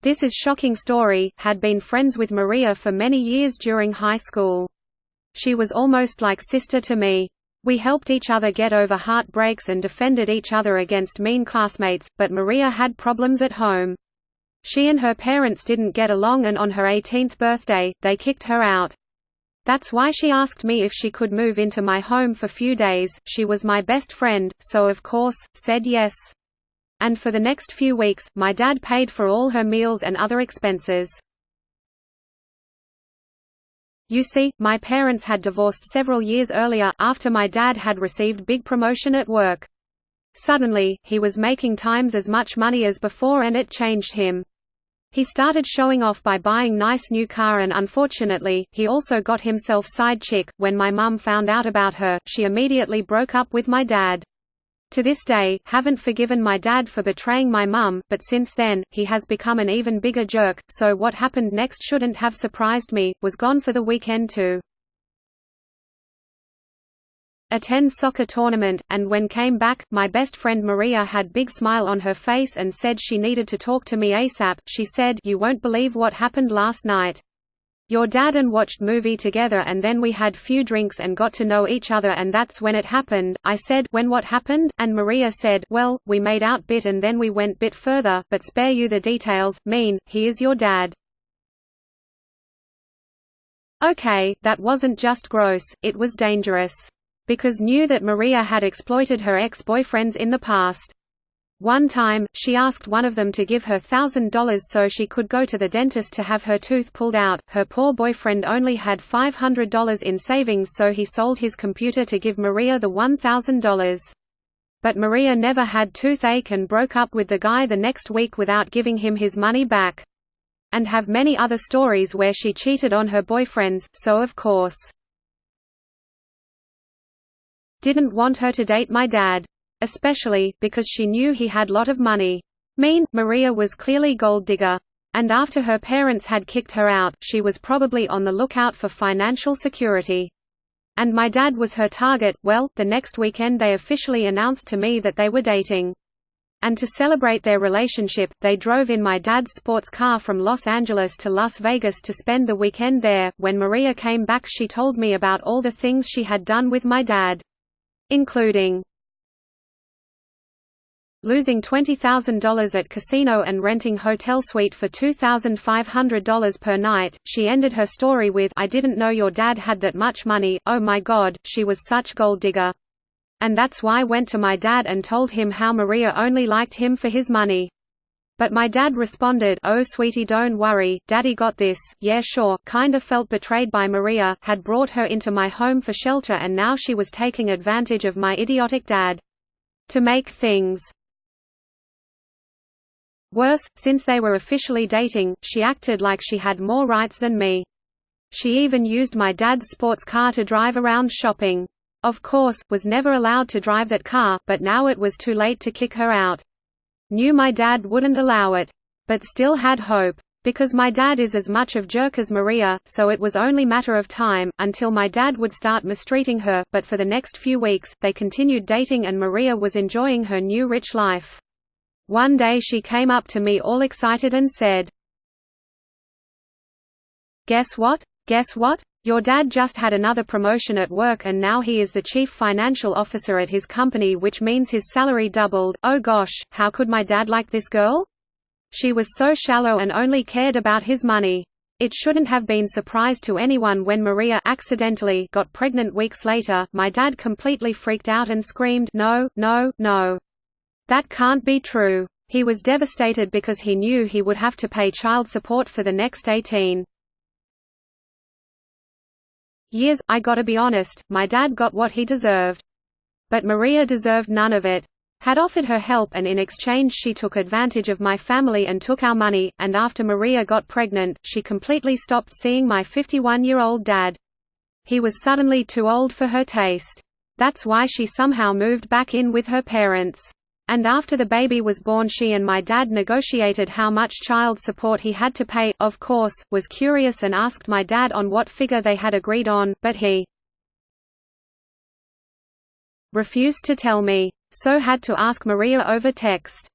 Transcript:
This is shocking story, had been friends with Maria for many years during high school. She was almost like sister to me. We helped each other get over heartbreaks and defended each other against mean classmates, but Maria had problems at home. She and her parents didn't get along, and on her 18th birthday, they kicked her out. That's why she asked me if she could move into my home for few days. She was my best friend, so of course, said yes. And for the next few weeks, my dad paid for all her meals and other expenses. You see, my parents had divorced several years earlier, after my dad had received big promotion at work. Suddenly, he was making times as much money as before, and it changed him. He started showing off by buying nice new car, and unfortunately, he also got himself side chick. When my mum found out about her, she immediately broke up with my dad. To this day, haven't forgiven my dad for betraying my mum, but since then, he has become an even bigger jerk, so what happened next shouldn't have surprised me. Was gone for the weekend to attend soccer tournament, and when came back, my best friend Maria had big smile on her face and said she needed to talk to me ASAP. She said, "You won't believe what happened last night. Your dad and watched movie together, and then we had few drinks and got to know each other, and that's when it happened." I said, "When what happened?" And Maria said, "Well, we made out bit and then we went bit further, but spare you the details. He is your dad." Okay, that wasn't just gross, it was dangerous. Because knew that Maria had exploited her ex-boyfriends in the past. One time, she asked one of them to give her $1,000 so she could go to the dentist to have her tooth pulled out. Her poor boyfriend only had $500 in savings, so he sold his computer to give Maria the $1,000. But Maria never had toothache and broke up with the guy the next week without giving him his money back. And have many other stories where she cheated on her boyfriends, so of course didn't want her to date my dad. Especially, because she knew he had lot of money. Maria was clearly gold digger. And after her parents had kicked her out, she was probably on the lookout for financial security. And my dad was her target. Well, the next weekend they officially announced to me that they were dating. And to celebrate their relationship, they drove in my dad's sports car from Los Angeles to Las Vegas to spend the weekend there. When Maria came back, she told me about all the things she had done with my dad. Including losing $20,000 at casino and renting hotel suite for $2,500 per night. She ended her story with, "I didn't know your dad had that much money. Oh my God, she was such gold digger. And that's why I went to my dad and told him how Maria only liked him for his money. But my dad responded, 'Oh sweetie, don't worry, daddy got this.' Yeah sure, kinda felt betrayed by Maria, had brought her into my home for shelter, and now she was taking advantage of my idiotic dad. To make things worse, since they were officially dating, she acted like she had more rights than me. She even used my dad's sports car to drive around shopping. Of course, was never allowed to drive that car, but now it was too late to kick her out. Knew my dad wouldn't allow it. But still had hope. Because my dad is as much of jerk as Maria, so it was only matter of time, until my dad would start mistreating her. But for the next few weeks, they continued dating and Maria was enjoying her new rich life. One day she came up to me all excited and said, "Guess what? Guess what? Your dad just had another promotion at work and now he is the chief financial officer at his company, which means his salary doubled. Oh gosh, how could my dad like this girl?" She was so shallow and only cared about his money. It shouldn't have been surprise to anyone when Maria accidentally got pregnant weeks later. My dad completely freaked out and screamed, "No, no, no. That can't be true." He was devastated because he knew he would have to pay child support for the next 18 years. I gotta be honest, my dad got what he deserved. But Maria deserved none of it. Had offered her help and in exchange she took advantage of my family and took our money, and after Maria got pregnant, she completely stopped seeing my 51-year-old dad. He was suddenly too old for her taste. That's why she somehow moved back in with her parents. And after the baby was born, she and my dad negotiated how much child support he had to pay. Of course, was curious and asked my dad on what figure they had agreed on, but he refused to tell me. So had to ask Maria over text.